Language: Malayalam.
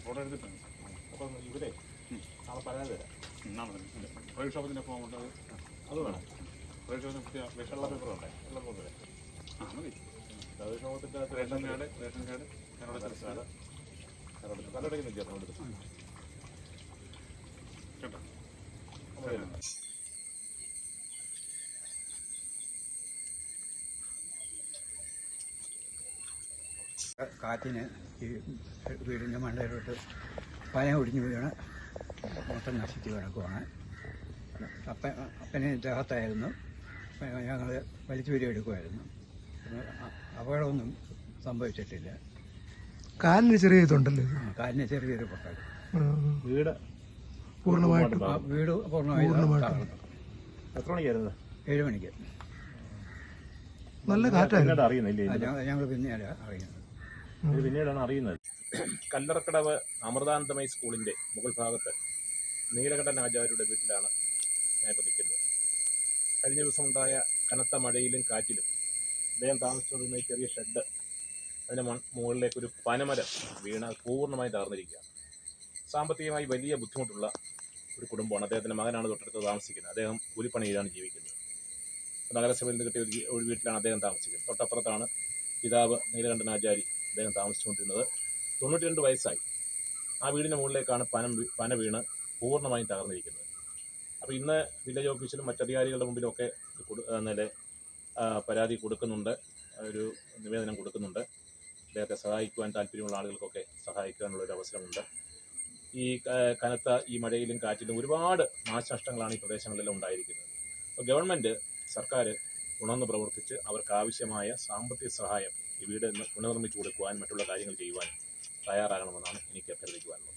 ഫോട്ടോ എടുത്തിട്ടുണ്ട്. അപ്പം ഇവരെ നാളെ പരാതി തരാം. പ്രൈവറ്റ് ഷോപ്പിൻ്റെ ഫോം ഉണ്ട്, അത് വേണം. പ്രൈവറ്റ് ഷോപ്പിന് വെള്ള പേപ്പറുണ്ടേ, വെള്ള പേപ്പറ്. മതി. പ്രൈവറ്റ് ഷോപ്പിൻ്റെ റേഷൻ കാർഡ് കന്നഡ കല്ലടയ്ക്ക് നിൽക്കാം എടുത്ത് കേട്ടോ. കാറ്റിന് ഈ വീടിൻ്റെ മണ്ടയിലോട്ട് പന ഒടിഞ്ഞു വീണ് മൊത്തം നശിച്ച് കിടക്കുവാണ്. അപ്പനെ ദേഹത്തായിരുന്നു. ഞങ്ങൾ വലിച്ചു വരി എടുക്കുമായിരുന്നു. അപകടമൊന്നും സംഭവിച്ചിട്ടില്ല. കാലിന് ചെറിയ ഇതുണ്ടല്ലോ. കാലിന് ചെറിയൊരു പൊട്ടൽ. വീട് പൂർണ്ണമായിട്ടും വീട് പൂർണ്ണമായും തകർന്നു. എത്ര മണിക്കായിരുന്നു? 7 മണിക്ക്. നല്ല കാറ്റായിരുന്നു. അറിയുന്നില്ലേ? ഞങ്ങൾ പിന്നീട് അറിയുന്നത്. പിന്നീടാണ് അറിയുന്നത്. കല്ലറക്കടവ് അമൃതാനന്ദമയി സ്കൂളിൻ്റെ മുകൾ ഭാഗത്ത് നീലകണ്ഠൻ ആചാര്യയുടെ വീട്ടിലാണ് ഞാനിപ്പോൾ നിൽക്കുന്നത്. കഴിഞ്ഞ ദിവസം ഉണ്ടായ കനത്ത മഴയിലും കാറ്റിലും അദ്ദേഹം താമസിച്ചുകൊണ്ടിരുന്ന ഈ ചെറിയ ഷെഡ്, അതിൻ്റെ മുകളിലേക്കൊരു പനമരം വീണ് പൂർണ്ണമായി തകർന്നിരിക്കുകയാണ്. സാമ്പത്തികമായി വലിയ ബുദ്ധിമുട്ടുള്ള ഒരു കുടുംബമാണ്. അദ്ദേഹത്തിൻ്റെ മകനാണ് തൊട്ടടുത്ത് താമസിക്കുന്നത്. അദ്ദേഹം കൂലിപ്പണിയിലാണ് ജീവിക്കുന്നത്. നഗരസഭയിൽ നിന്ന് കിട്ടിയ ഒരു വീട്ടിലാണ് അദ്ദേഹം താമസിക്കുന്നത്. തൊട്ടപ്പുറത്താണ് പിതാവ് നീലകണ്ഠൻ ആചാരി അദ്ദേഹം താമസിച്ചുകൊണ്ടിരുന്നത്. 92 വയസ്സായി. ആ വീടിൻ്റെ മുകളിലേക്കാണ് പന വീണ് പൂർണ്ണമായും തകർന്നിരിക്കുന്നത്. അപ്പോൾ ഇന്ന് വില്ലേജ് ഓഫീസിലും മറ്റധികാരികളുടെ മുമ്പിലൊക്കെ പരാതി കൊടുക്കുന്നുണ്ട്, ഒരു നിവേദനം കൊടുക്കുന്നുണ്ട്. അദ്ദേഹത്തെ സഹായിക്കുവാൻ താല്പര്യമുള്ള ആളുകൾക്കൊക്കെ സഹായിക്കാനുള്ളൊരു അവസരമുണ്ട്. ഈ കനത്ത ഈ മഴയിലും കാറ്റിലും ഒരുപാട് നാശനഷ്ടങ്ങളാണ് ഈ പ്രദേശങ്ങളിലെല്ലാം ഉണ്ടായിരിക്കുന്നത്. അപ്പോൾ ഗവൺമെൻറ്, സർക്കാർ ഉണർന്ന് പ്രവർത്തിച്ച് അവർക്ക് ആവശ്യമായ സാമ്പത്തിക സഹായം ഈ വീട് പുനർനിർമ്മിച്ചു കൊടുക്കുവാൻ, മറ്റുള്ള കാര്യങ്ങൾ ചെയ്യുവാൻ തയ്യാറാകണമെന്നാണ് എനിക്ക് അഭ്യർത്ഥിക്കുവാനുള്ളത്.